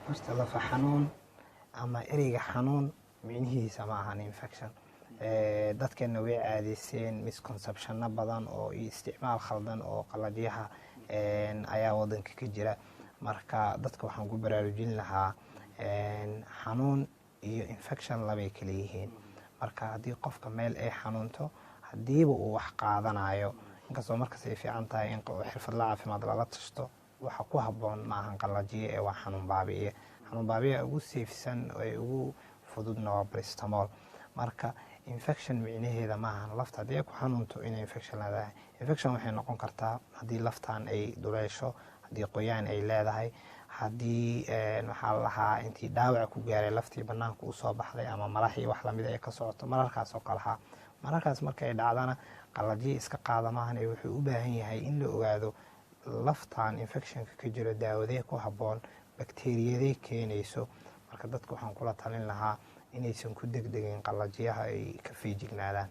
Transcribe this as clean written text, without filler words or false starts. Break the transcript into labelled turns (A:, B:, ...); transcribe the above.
A: horta lafa xanuun ama ereyga xanuun micnihiisa ma ahan infection. Dadkeena way caadaysteen misconceptionna badan oo isticmaal khaldan oo qalajyaha ayaa wadanka ka jira. marka dadka waxaan ku baraarujin lahaa xanuun iyo infection labay kala yihiin. marka haddii qofka meel ay xanuunto haddiiba uu wax qaadanayo, inkastoo markas ay fiican tahay in xirfadla caafimaad lala tashto, waxa ku habboon maahan qalajiye ee waa xanuun baabi'iye. xanuun baabi'iye ugu seefsan ee ugu fududna waa paracetamol. marka infection micnaheeda maahan lafta haddii ay ku xanuunto inay infection leedahay. infection waxay noqon kartaa haddii laftan ay duleesho, haddii qoyaan ay leedahay, haddii waxaa la lahaa intii dhaawac ku gaaray laftii banaanka usoo baxday ama malaxii wax lamid ay ka socoto, mararkaas oo kalahaa. mararkaas marka ay dhacdana qalajiye iska qaada maahan ee wuxuu u baahan yahay in la ogaado laftan infectionka ka jiro daawadee ku habboon, bakteeriyaday keenayso. marka dadka waxaan kula talin lahaa inaysan ku degdegin qalajiyaha ay ka feejignaadaan.